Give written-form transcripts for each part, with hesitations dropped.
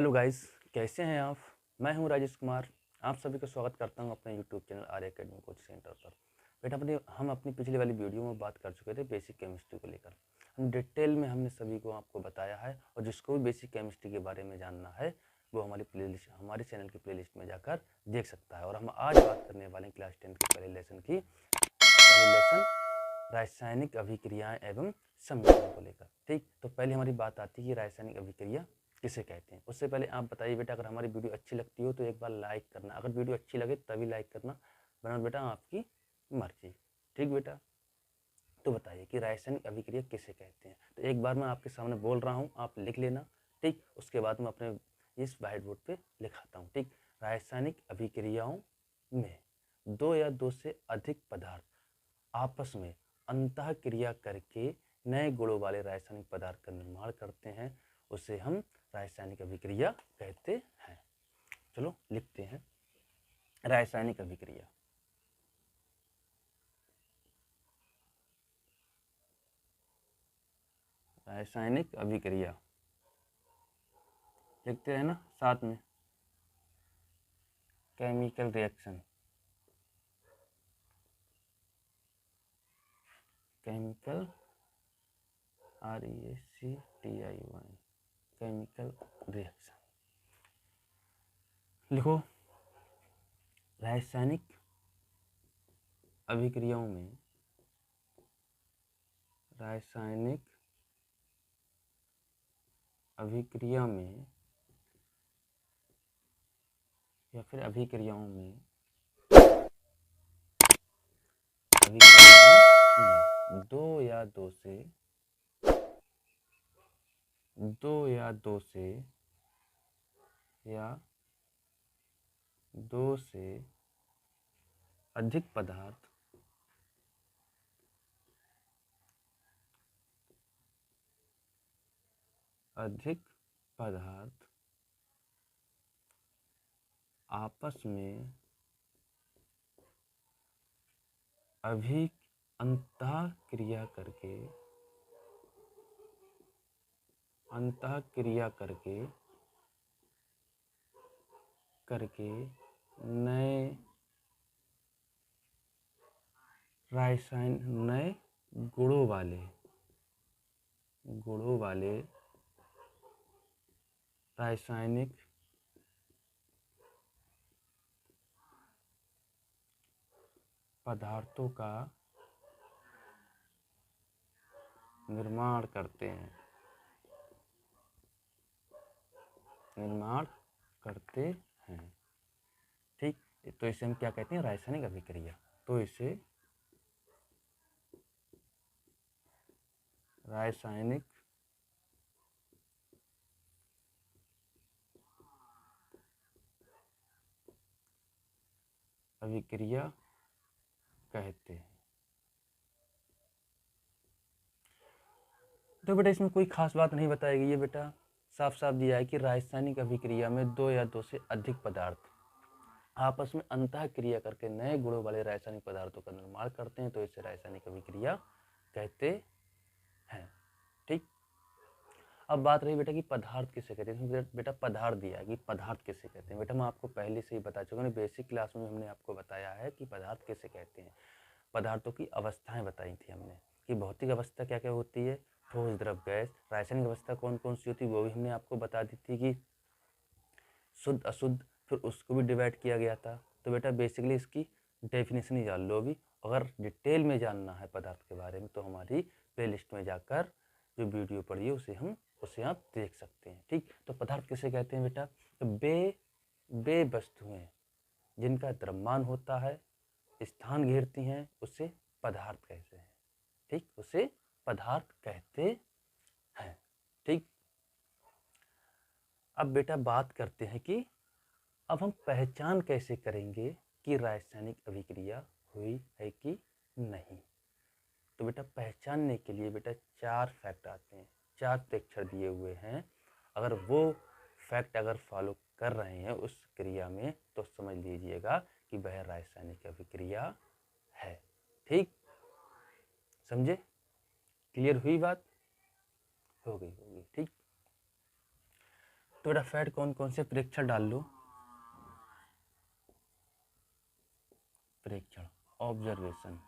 Hello guys, कैसे हैं आप। मैं हूं राजेश कुमार। आप सभी का स्वागत करता हूं अपने यूट्यूब चैनल आर्य एकेडमी कोचिंग सेंटर पर। बेटा हम अपनी पिछली वाली वीडियो में बात कर चुके थे बेसिक केमिस्ट्री को लेकर। हम डिटेल में हमने सभी को आपको बताया है, और जिसको भी बेसिक केमिस्ट्री के बारे में जानना है वो हमारे चैनल की प्लेलिस्ट में जाकर देख सकता है। और हम आज बात करने वाले हैं क्लास 10 के पहले लेसन की, पहले लेसन रासायनिक अभिक्रियाएं एवं सम्मिश्रण को लेकर। ठीक, तो पहले हमारी बात आती है कि रासायनिक अभिक्रिया किसे कहते हैं। उससे पहले आप बताइए बेटा, अगर हमारी वीडियो अच्छी लगती हो तो एक बार लाइक करना। अगर वीडियो अच्छी लगे तभी लाइक करना, वरना बेटा आपकी मर्जी। ठीक बेटा, तो बताइए कि रासायनिक अभिक्रिया किसे कहते हैं। तो एक बार मैं आपके सामने बोल रहा हूँ, आप लिख लेना। ठीक, उसके बाद मैं अपने इस व्हाइट बोर्ड पे लिखाता हूँ। ठीक, रासायनिक अभिक्रियाओं में दो या दो से अधिक पदार्थ आपस में अंतः क्रिया करके नए गुणों वाले रासायनिक पदार्थ का निर्माण करते हैं, उसे हम रासायनिक अभिक्रिया कहते हैं। चलो लिखते हैं, रासायनिक अभिक्रिया। रासायनिक अभिक्रिया लिखते हैं ना साथ में, chemical reaction, chemical REACTION, chemical reaction. लिखो, रासायनिक अभिक्रियाओं में, रासायनिक अभिक्रिया में या फिर अभिक्रियाओं में, दो या दो से अधिक पदार्थ आपस में अंतः क्रिया करके नए गुणों वाले रासायनिक पदार्थों का निर्माण करते हैं। ठीक, तो इसे हम क्या कहते हैं, रासायनिक अभिक्रिया। तो इसे रासायनिक अभिक्रिया कहते हैं। तो बेटा इसमें कोई खास बात नहीं बताई गई है। बेटा साफ साफ दिया है कि रासायनिक अभिक्रिया में दो या दो से अधिक पदार्थ आपस में अंतः क्रिया करके नए गुणों वाले रासायनिक पदार्थों का निर्माण करते हैं, तो इसे रासायनिक अभिक्रिया कहते हैं। ठीक, अब बात रही बेटा कि पदार्थ किसे कहते हैं। बेटा पदार्थ दिया है कि पदार्थ किसे कहते हैं। बेटा मैं आपको पहले से ही बता चुका हूँ, बेसिक क्लास में हमने आपको बताया है कि पदार्थ किसे कहते हैं। पदार्थों की अवस्थाएं बताई थी हमने कि भौतिक अवस्था क्या क्या होती है, ठोस द्रव गैस। रासायनिक अवस्था कौन कौन सी होती है वो भी हमने आपको बता दी थी कि शुद्ध अशुद्ध, फिर उसको भी डिवाइड किया गया था। तो बेटा बेसिकली इसकी डेफिनेशन ही जान लो। अभी अगर डिटेल में जानना है पदार्थ के बारे में तो हमारी प्लेलिस्ट में जाकर जो वीडियो पड़ी है उसे आप देख सकते हैं। ठीक, तो पदार्थ किसे कहते हैं बेटा, तो बे वस्तुएं जिनका द्रव्यमान होता है, स्थान घेरती हैं, उसे पदार्थ कहते हैं। ठीक, उसे पदार्थ कहते हैं। ठीक, अब बेटा बात करते हैं कि अब हम पहचान कैसे करेंगे कि रासायनिक अभिक्रिया हुई है कि नहीं। तो बेटा पहचानने के लिए बेटा 4 फैक्ट आते हैं, 4 प्रेक्षण दिए हुए हैं। अगर वो फैक्ट फॉलो कर रहे हैं उस क्रिया में तो समझ लीजिएगा कि वह रासायनिक अभिक्रिया है। ठीक, समझे, क्लियर हुई बात, हो गई। ठीक, तो बेटा फैक्ट कौन कौन से प्रेक्षण डाल लो, प्रेक्षण, ऑब्जर्वेशन,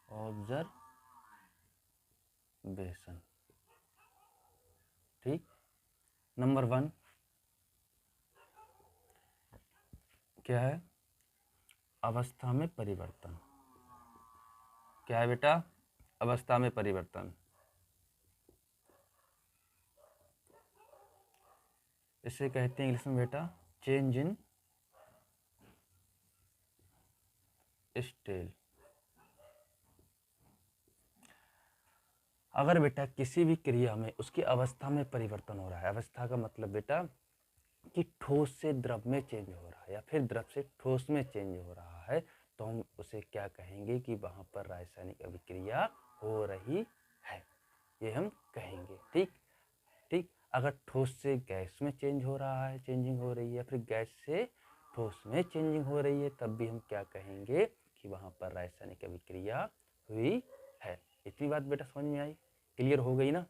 ऑब्जर्वेशन, ठीक। नंबर 1 क्या है, अवस्था में परिवर्तन। क्या है बेटा, अवस्था में परिवर्तन। इसे कहते हैं इंग्लिश में बेटा चेंज इन स्टेट। अगर बेटा किसी भी क्रिया में उसकी अवस्था में परिवर्तन हो रहा है, अवस्था का मतलब बेटा कि ठोस से द्रव में चेंज हो रहा है या फिर द्रव से ठोस में चेंज हो रहा है, तो हम उसे क्या कहेंगे कि वहां पर रासायनिक अभिक्रिया हो रही है, ये हम कहेंगे, ठीक। ठीक, अगर ठोस से गैस में चेंज हो रहा है, चेंजिंग हो रही है, फिर गैस से ठोस में चेंजिंग हो रही है, तब भी हम क्या कहेंगे कि वहां पर रासायनिक अभिक्रिया हुई है। इतनी बात बेटा समझ में आई, क्लियर हो गई ना,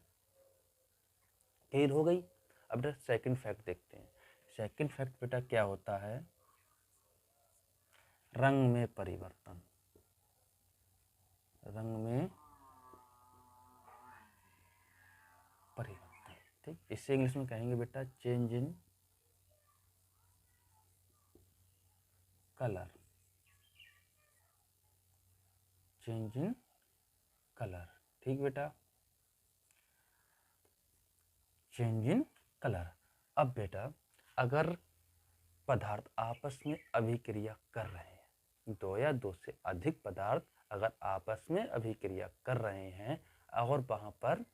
क्लियर हो गई। अब बेटा सेकंड फैक्ट देखते हैं। सेकंड फैक्ट बेटा क्या होता है, रंग में परिवर्तन। रंग में परिवर्तन, ठीक। इसे इंग्लिश में कहेंगे बेटा change in colour, change in colour, ठीक बेटा, चेंज इन कलर। अब बेटा अगर पदार्थ आपस में अभिक्रिया कर रहे हैं, दो या दो से अधिक पदार्थ अगर आपस में अभिक्रिया कर रहे हैं और वहां पर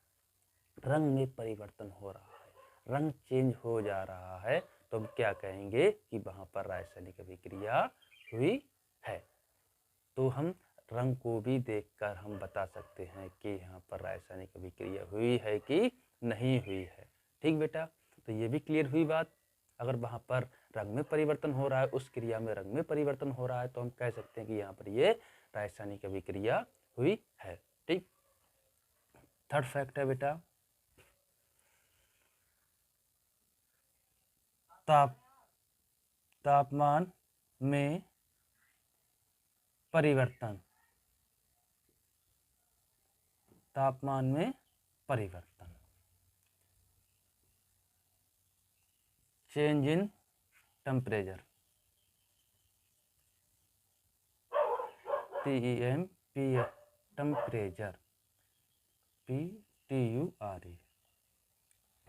रंग में परिवर्तन हो रहा है, रंग चेंज हो जा रहा है, तो हम क्या कहेंगे कि वहां पर रासायनिक अभिक्रिया हुई है। तो हम रंग को भी देखकर हम बता सकते हैं कि यहाँ पर रासायनिक अभिक्रिया हुई है कि नहीं हुई है, ठीक बेटा। तो ये भी क्लियर हुई बात। अगर वहां पर रंग में परिवर्तन हो रहा है, उस क्रिया में रंग में परिवर्तन हो रहा है, तो हम कह सकते हैं कि यहाँ पर ये रासायनिक अभिक्रिया हुई है, ठीक। थर्ड फैक्ट है बेटा तापमान में परिवर्तन। तापमान में परिवर्तन, change in temperature, TEMP, temperature, PTURE।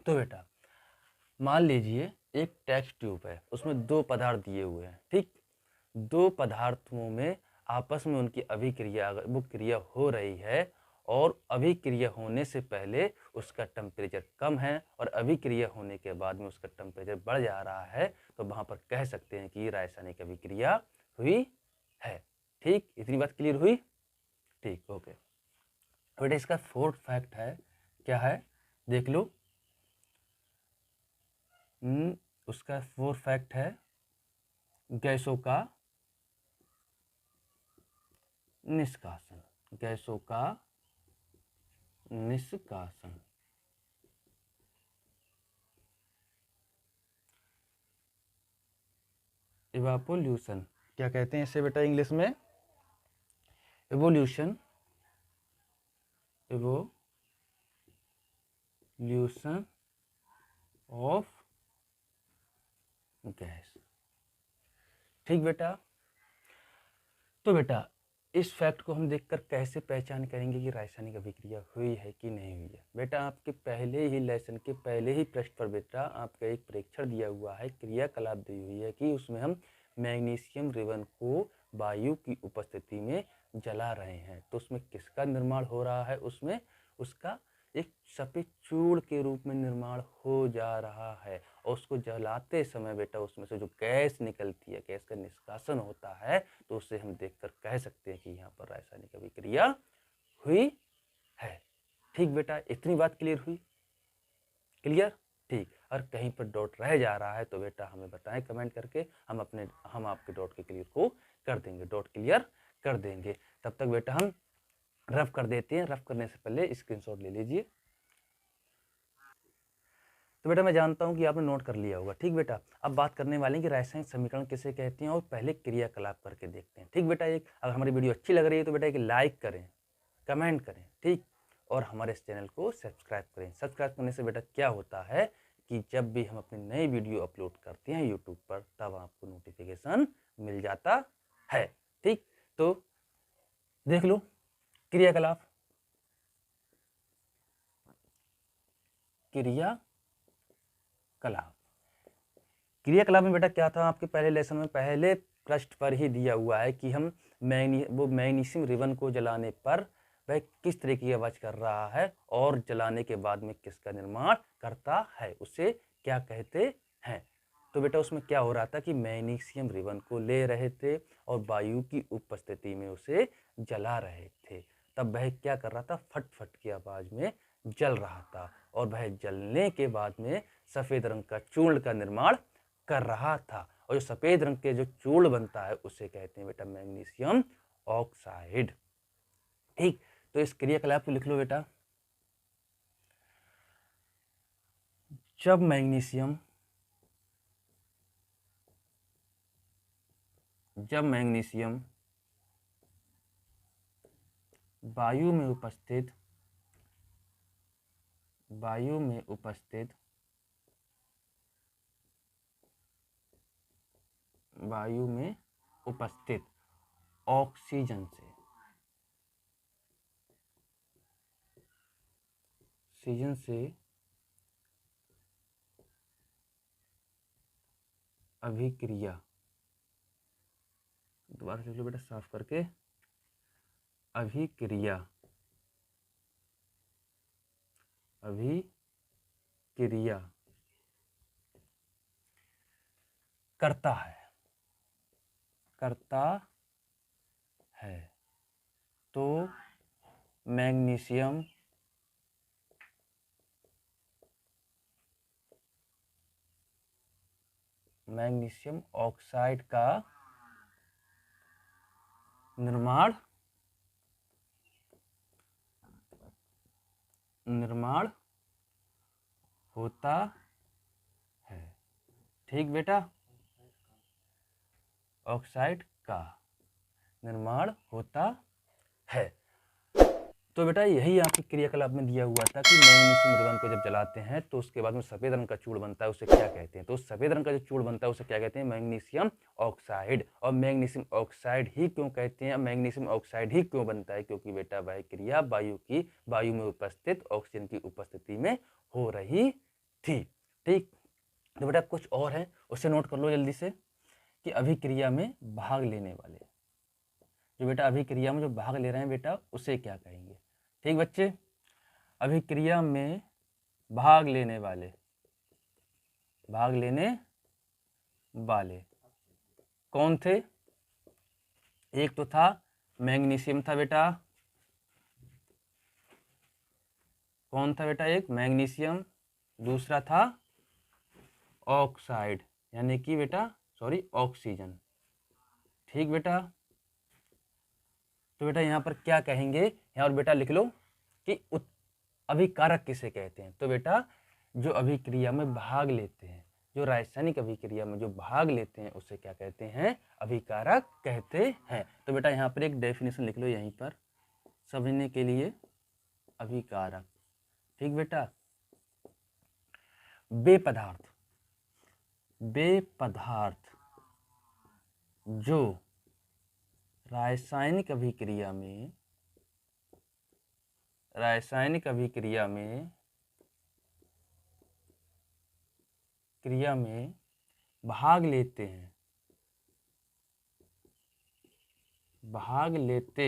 तो बेटा मान लीजिए एक टेस्ट ट्यूब है, उसमें दो पदार्थ दिए हुए हैं, ठीक। दो पदार्थों में आपस में उनकी अभिक्रिया, अगर वो क्रिया हो रही है और अभिक्रिया होने से पहले उसका टेम्परेचर कम है और अभिक्रिया होने के बाद में उसका टेम्परेचर बढ़ जा रहा है, तो वहां पर कह सकते हैं कि रासायनिक अभिक्रिया हुई है, ठीक। इतनी बात क्लियर हुई, ठीक, ओके। बेटा इसका फोर्थ फैक्ट है, क्या है देख लो। उसका फोर्थ फैक्ट है गैसों का निष्कासन, गैसों का निष्कासन। इवापोल्यूशन, क्या कहते हैं इसे बेटा इंग्लिश में, इवोल्यूशन, इवोल्यूशन ऑफ गैस, ठीक बेटा। तो बेटा इस फैक्ट को हम देखकर कैसे पहचान करेंगे कि रासायनिक अभिक्रिया हुई है कि नहीं हुई है। बेटा आपके पहले ही लेसन के पहले ही पृष्ठ पर बेटा आपका एक प्रेक्षण दिया हुआ है, क्रियाकलाप दी हुई है कि उसमें हम मैग्नीशियम रिबन को वायु की उपस्थिति में जला रहे हैं, तो उसमें किसका निर्माण हो रहा है, उसमें उसका एक सफेद चूड़ के रूप में निर्माण हो जा रहा है, और उसको जलाते समय बेटा उसमें से जो गैस निकलती है, गैस का निष्कासन होता है, तो उससे हम देखकर कह सकते हैं कि यहाँ पर रासायनिक अभिक्रिया हुई है, ठीक बेटा। इतनी बात क्लियर हुई, क्लियर, ठीक। और कहीं पर डॉट रह जा रहा है तो बेटा हमें बताएं कमेंट करके, हम आपके डॉट के क्लियर को कर देंगे, डॉट क्लियर कर देंगे। तब तक बेटा हम रफ कर देते हैं, रफ करने से पहले स्क्रीनशॉट ले लीजिए। तो बेटा मैं जानता हूँ कि आपने नोट कर लिया होगा। ठीक बेटा, अब बात करने वाले हैं कि रासायनिक समीकरण किसे कहते हैं और पहले क्रियाकलाप करके देखते हैं। ठीक बेटा, एक अगर हमारी वीडियो अच्छी लग रही है तो बेटा एक लाइक करें, कमेंट करें, ठीक, और हमारे इस चैनल को सब्सक्राइब करें। सब्सक्राइब करने से बेटा क्या होता है कि जब भी हम अपनी नई वीडियो अपलोड करते हैं यूट्यूब पर तब आपको नोटिफिकेशन मिल जाता है। ठीक, तो देख लो क्रियाकलाप। क्रियाकलाप में बेटा क्या था आपके पहले लेसन में, पहले पृष्ठ पर ही दिया हुआ है कि हम मैग्नीशियम रिबन को जलाने पर वह किस तरह की आवाज कर रहा है और जलाने के बाद में किसका निर्माण करता है, उसे क्या कहते हैं। तो बेटा उसमें क्या हो रहा था कि मैग्नीशियम रिबन को ले रहे थे और वायु की उपस्थिति में उसे जला रहे थे, तब वह क्या कर रहा था, फट फट की आवाज में जल रहा था और वह जलने के बाद में सफेद रंग का चूर्ण का निर्माण कर रहा था। और जो सफेद रंग के जो चूर्ण बनता है उसे कहते हैं बेटा मैग्नीशियम ऑक्साइड। ठीक, तो इस क्रियाकलाप को लिख लो बेटा। जब मैग्नीशियम वायु में उपस्थित ऑक्सीजन से अभिक्रिया, दोबारा लिख लो बेटा साफ करके, अभिक्रिया करता है तो मैग्नीशियम ऑक्साइड का निर्माण होता है। ठीक बेटा, ऑक्साइड का निर्माण होता है। तो बेटा यही आपके क्रियाकलाप में दिया हुआ था कि मैग्नीशियम रिबन को जब जलाते हैं तो उसके बाद में सफेद रंग का चूर्ण बनता है, उसे क्या कहते हैं। तो सफेद रंग का जो चूर्ण बनता है उसे क्या कहते हैं, मैग्नीशियम ऑक्साइड। और मैग्नीशियम ऑक्साइड ही क्यों कहते हैं, मैग्नीशियम ऑक्साइड ही क्यों बनता है, क्योंकि बेटा वह क्रिया वायु में उपस्थित ऑक्सीजन की उपस्थिति में हो रही थी। ठीक, तो बेटा कुछ और है उसे नोट कर लो जल्दी से कि अभिक्रिया में भाग लेने वाले, जो बेटा अभिक्रिया में जो भाग ले रहे हैं बेटा उसे क्या कहेंगे। ठीक बच्चे, अभिक्रिया में भाग लेने वाले कौन थे, एक तो था मैग्नीशियम था बेटा, कौन था बेटा, एक मैग्नीशियम, दूसरा था ऑक्साइड यानी कि बेटा ऑक्सीजन। ठीक बेटा, तो बेटा यहाँ पर क्या कहेंगे, यहाँ और बेटा लिख लो कि अभिकारक किसे कहते हैं। तो बेटा जो अभिक्रिया में भाग लेते हैं, जो रासायनिक अभिक्रिया में जो भाग लेते हैं उसे क्या कहते हैं, अभिकारक कहते हैं। तो बेटा यहाँ पर एक डेफिनेशन लिख लो यहीं पर समझने के लिए, अभिकारक। ठीक बेटा, वे पदार्थ जो रासायनिक अभिक्रिया में भाग लेते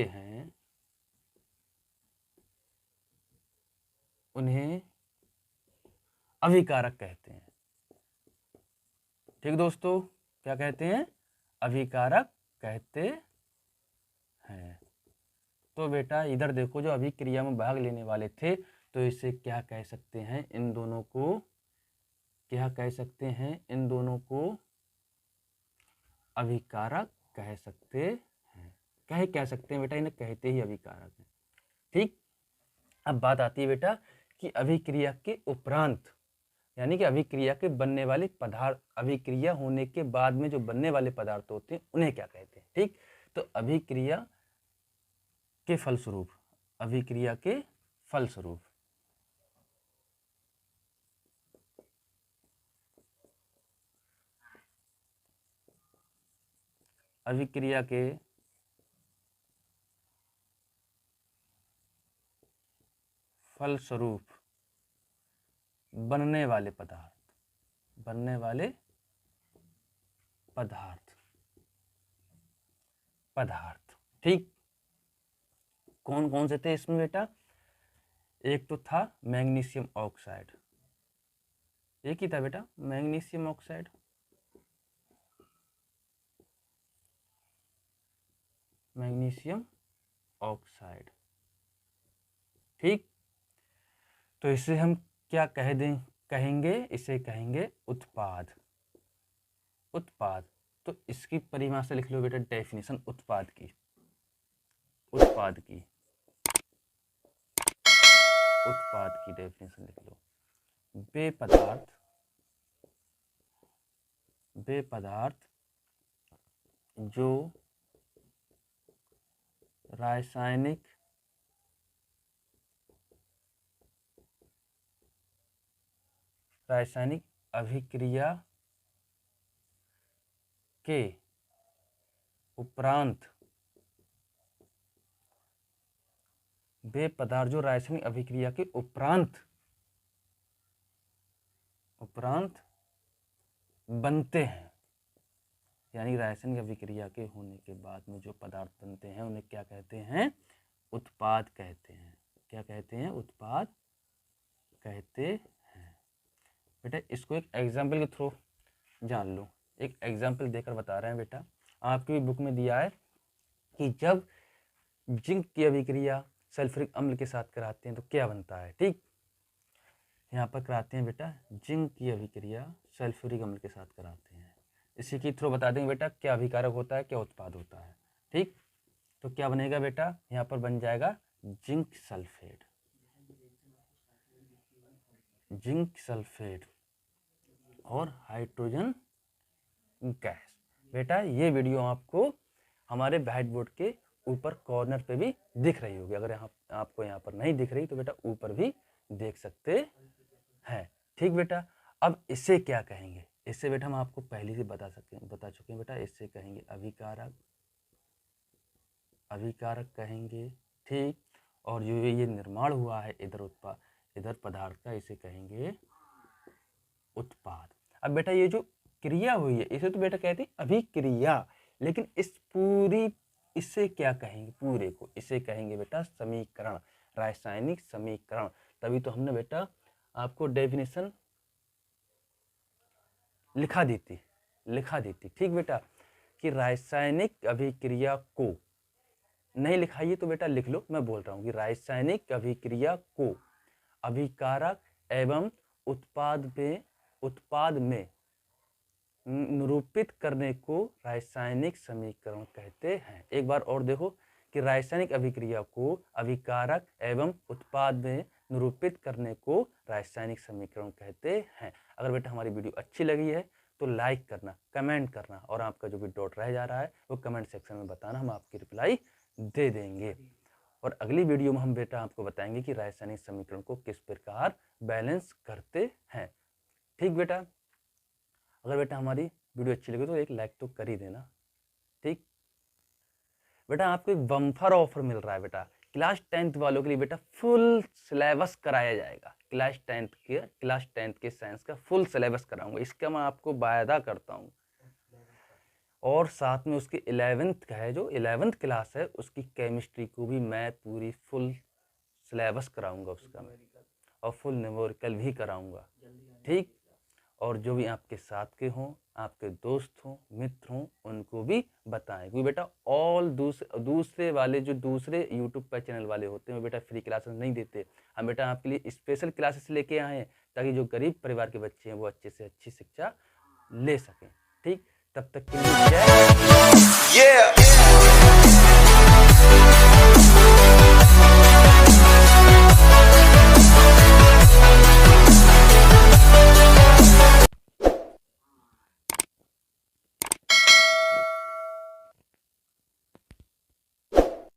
हैं उन्हें अभिकारक कहते हैं। ठीक दोस्तों, क्या कहते हैं, अभिकारक कहते हैं। तो बेटा इधर देखो, जो अभिक्रिया में भाग लेने वाले थे तो इसे क्या कह सकते हैं, इन दोनों को क्या कह सकते हैं, इन दोनों को अभिकारक कह सकते हैं। कह सकते हैं बेटा, इन्हें कहते ही अभिकारक हैं। ठीक, अब बात आती है बेटा कि अभिक्रिया के उपरांत यानी कि अभिक्रिया के बनने वाले पदार्थ, अभिक्रिया होने के बाद में जो बनने वाले पदार्थ होते हैं उन्हें क्या कहते हैं। ठीक, तो अभिक्रिया के फलस्वरूप, अभिक्रिया के फलस्वरूप अभिक्रिया के फलस्वरूप बनने वाले पदार्थ, बनने वाले पदार्थ, पदार्थ। ठीक, कौन कौन से थे इसमें बेटा? एक तो था मैग्नीशियम ऑक्साइड, एक ही था बेटा मैग्नीशियम ऑक्साइड, मैग्नीशियम ऑक्साइड। ठीक, तो इसे हम क्या कह दें, कहेंगे, इसे कहेंगे उत्पाद, उत्पाद। तो इसकी परिभाषा लिख लो बेटा, डेफिनेशन उत्पाद की, उत्पाद की, उत्पाद की डेफिनेशन लिख लो। वे पदार्थ, वे पदार्थ जो रासायनिक अभिक्रिया के उपरांत, वे पदार्थ जो रासायनिक अभिक्रिया के उपरांत बनते हैं, यानी रासायनिक अभिक्रिया के होने के बाद में जो पदार्थ बनते हैं उन्हें क्या कहते हैं? उत्पाद कहते हैं। क्या कहते हैं? उत्पाद कहते हैं। बेटा इसको एक एग्जाम्पल के थ्रू जान लो, एक एग्जाम्पल देकर बता रहे हैं बेटा। आपकी बुक में दिया है कि जब जिंक की अभिक्रिया सल्फ्यूरिक अम्ल के साथ कराते हैं तो क्या बनता है। ठीक, यहाँ पर कराते हैं बेटा, जिंक की अभिक्रिया सल्फ्यूरिक अम्ल के साथ कराते हैं। इसी के थ्रू बता देंगे बेटा क्या अभिकारक होता है, क्या उत्पाद होता है। ठीक, तो क्या बनेगा बेटा, यहाँ पर बन जाएगा जिंक सल्फेट, जिंक सल्फेट और हाइड्रोजन गैस। बेटा ये वीडियो आपको हमारे व्हाइट बोर्ड के ऊपर कॉर्नर पे भी दिख रही होगी। अगर आपको यहाँ पर नहीं दिख रही तो बेटा ऊपर भी देख सकते हैं। ठीक बेटा, अब इसे क्या कहेंगे? इससे बेटा हम आपको पहले से बता चुके हैं बेटा, इससे कहेंगे अभिकारक, अभिकारक कहेंगे। ठीक, और जो ये निर्माण हुआ है इधर पदार्थ का, इसे कहेंगे उत्पाद। अब बेटा ये जो क्रिया हुई है इसे तो बेटा कहते हैं अभिक्रिया, लेकिन इससे क्या कहेंगे? पूरे को इसे कहेंगे बेटा समीकरण, रासायनिक समीकरण। तभी तो हमने बेटा आपको डेफिनेशन लिखा देती। ठीक बेटा, कि रासायनिक अभिक्रिया को नहीं लिखाइए तो बेटा लिख लो, मैं बोल रहा हूँ कि रासायनिक अभिक्रिया को अभिकारक एवं उत्पाद में निरूपित करने को रासायनिक समीकरण कहते हैं। एक बार और देखो कि रासायनिक अभिक्रिया को अभिकारक एवं उत्पाद में निरूपित करने को रासायनिक समीकरण कहते हैं। अगर बेटा हमारी वीडियो अच्छी लगी है तो लाइक करना, कमेंट करना, और आपका जो भी डाउट रह जा रहा है वो कमेंट सेक्शन में बताना, हम आपकी रिप्लाई दे देंगे। और अगली वीडियो में हम बेटा आपको बताएंगे कि रासायनिक समीकरण को किस प्रकार बैलेंस करते हैं। ठीक बेटा, अगर बेटा हमारी वीडियो अच्छी लगी तो एक लाइक तो कर ही देना। ठीक बेटा, आपको एक बम्पर ऑफर मिल रहा है बेटा, क्लास 10th वालों के लिए बेटा फुल सिलेबस कराया जाएगा। क्लास 10th के साइंस का फुल सिलेबस कराऊंगा, इसका मैं आपको वायदा करता हूँ। और साथ में उसकी 11th का है, जो 11th क्लास है उसकी केमिस्ट्री को भी मैं पूरी फुल सिलेबस कराऊंगा उसका मैं, और फुल न्यूमेरिकल भी कराऊंगा। ठीक, और जो भी आपके साथ के हों, आपके दोस्त हों, मित्र हों, उनको भी बताएं। क्योंकि बेटा ऑल दूसरे वाले जो दूसरे यूट्यूब पर चैनल वाले होते हैं वो बेटा फ्री क्लासेस नहीं देते। हम बेटा आपके लिए स्पेशल क्लासेस लेके आए हैं ताकि जो गरीब परिवार के बच्चे हैं वो अच्छे से अच्छी शिक्षा ले सकें। ठीक, तब तक के लिए जय।